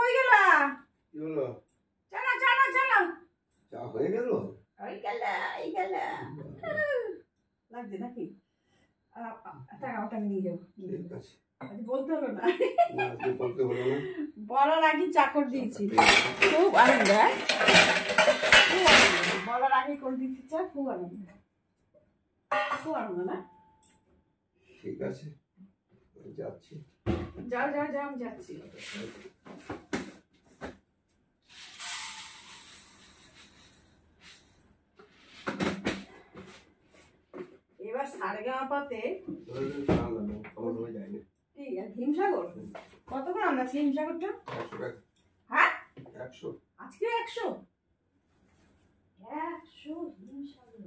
কই গেলা? কি হলো? চলো চলো চলো। চা হয়ে গেল? এই গেলা লাগছে নাকি? টাকা নিয়ে যাও। ঠিক আছে, আজ বলতে হলো না। না আজকে বলতে হলো না। বলার আগে চাকর দিয়েছি, খুব আনন্দ। খুব আনন্দ, বলার আগে করে দিচ্ছি চা, খুব আনন্দ, খুব আনন্দ না? ঠিক আছে, যাচ্ছি। যাও যাও যাও, আমি যাচ্ছি। এবার সারেগামাপাতে ঠিক আছে। হিমসাগর কত করে আমরা আছি? হিমসাগরটা 100 টাকা। হ্যাঁ 100 আজকে 100 হিমসাগর।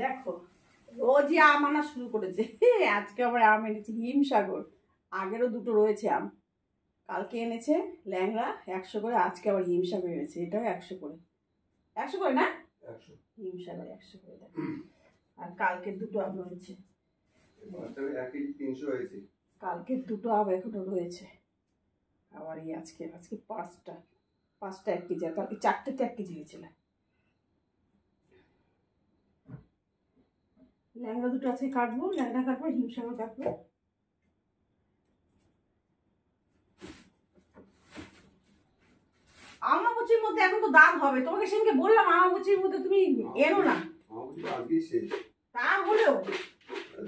দেখো রোজই আম আনা শুরু করেছে। আজকে আবার আম এনেছে হিমসাগর। আগেরও দুটো রয়েছে আম, কালকে এনেছে ল্যাংড়া 100 করে, আজকে আবার হিমসাগর এনেছে, এটাও 100 করে। 100 করে না? 100 হিমসাগর 100 করে। দেখো আর কালকের দুটো আম রয়েছে। একই 300 হয়েছে। কালকের দুটো আম এখনো রয়েছে। আবার এই আজকে পাঁচটা 1 কেজি, আর কালকে 4টেতে 1 কেজি হয়েছিল। ল্যাংড়া দুটো আছে, কাটবো, ল্যাংড়া কাটবো, হিমসাগর কাটবো। আমাবুচির মধ্যে এখন তো দাম হবে, তোমাকে সেদিনকে বললাম আমাবুচির মধ্যে তুমি এনো না। আজকেই শেষ। তা হলেও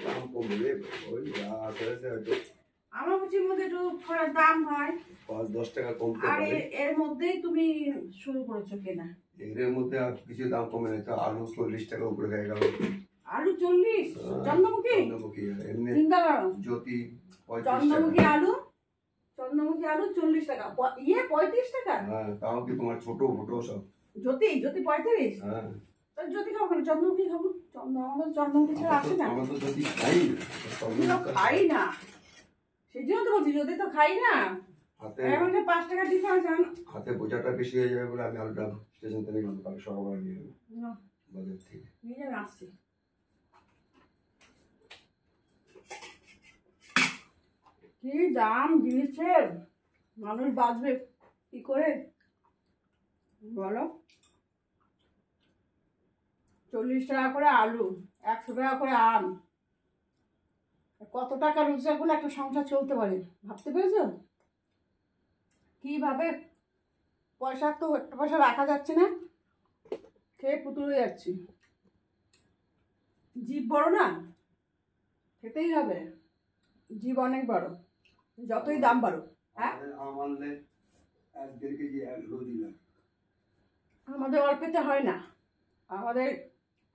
দাম কমবে, ওই যা আছে হয়তো আমাবুচির মধ্যে একটু দাম হয়, 5-10 টাকা কমতে আর পারে। এর মধ্যেই তুমি শুরু করেছো কেনা। এর মধ্যে আর কিছু দাম কমে নাই তো, আলু 40 টাকা উপরে হয়ে গেল। আলু 40? চন্দ্রমুখী এমনি চিন্তা করো, জ্যোতি 35 টাকা। চন্দ্রমুখী আলু 40 টাকা, 35 টাকা। হ্যাঁ, তাও কি তোমার ছোট ফটো সব। জ্যোতি 35? হ্যাঁ, জ্যোতি খাবো কেন, চন্দ্রমুখী খাবো। আমাদের চন্দ্রমুখী ছাড়া আসে না। আমরা তো জ্যোতি খাই না, খাই না, সেই জন্য তো বলছি জ্যোতি তো খাই না। হাতে এখন যে 5 টাকা ডিফারেন্স। হাতে বোঝাটা বেশি হয়ে যাবে বলে আমি আলুটা স্টেশন থেকে কালকে সকালবেলা নিয়ে নেবো বাজার থেকে। নিয়ে যাবে, আসছি। কি দাম জিনিসের, মানুষ বাঁচবে কি করে বলো? 40 টাকা করে আলু, 100 টাকা করে আম, কত টাকা রোজগার করলে একটা সংসার চলতে পারে ভাবতে পেরেছো? কিভাবে পয়সা, তো একটা পয়সা রাখা যাচ্ছে না, খেয়ে পুতুল হয়ে যাচ্ছি। জীব বড় না, খেতেই হবে, জীব অনেক বড়, যতই দাম বাড়ো। হ্যাঁ, আমাদের 1-1.5 কেজি আলু দিলাম। আমাদের অল্পেতে হয় না, আমাদের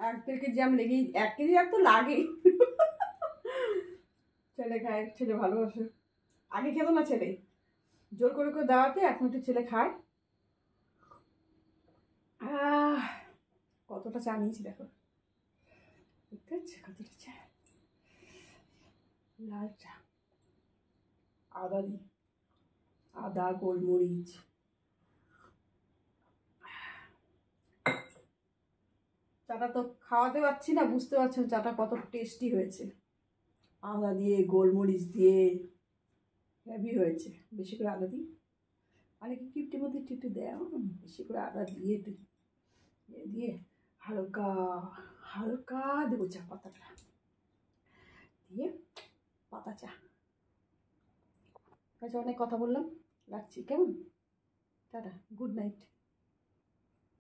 1-1.5 কেজি আম লেগেই, 1 কেজি আম তো লাগেই। ছেলে খায়, ছেলে ভালোবাসে। আগে খেত না ছেলে, জোর করে করে দেওয়াতে এখন একটু ছেলে খায়। কতটা চা নিয়েছি দেখো, দেখতে পাচ্ছি কতটা চা, লাল চা, আদা দিই, আদা গোলমরিচ। চাটা তো খাওয়াতে পারছি না, বুঝতে পারছো চাটা কত টেস্টি হয়েছে, আদা দিয়ে গোলমরিচ দিয়ে হেভি হয়েছে। বেশি করে আদা দিই, অনেকে কিপটির মধ্যে একটু দেয়, বেশি করে আদা দিয়ে একটু দিয়ে হালকা হালকা দেবো চা পাতাটা দিয়ে, পাতা চা। আচ্ছা, অনেক কথা বললাম, রাখছি কেমন? Tata, good night.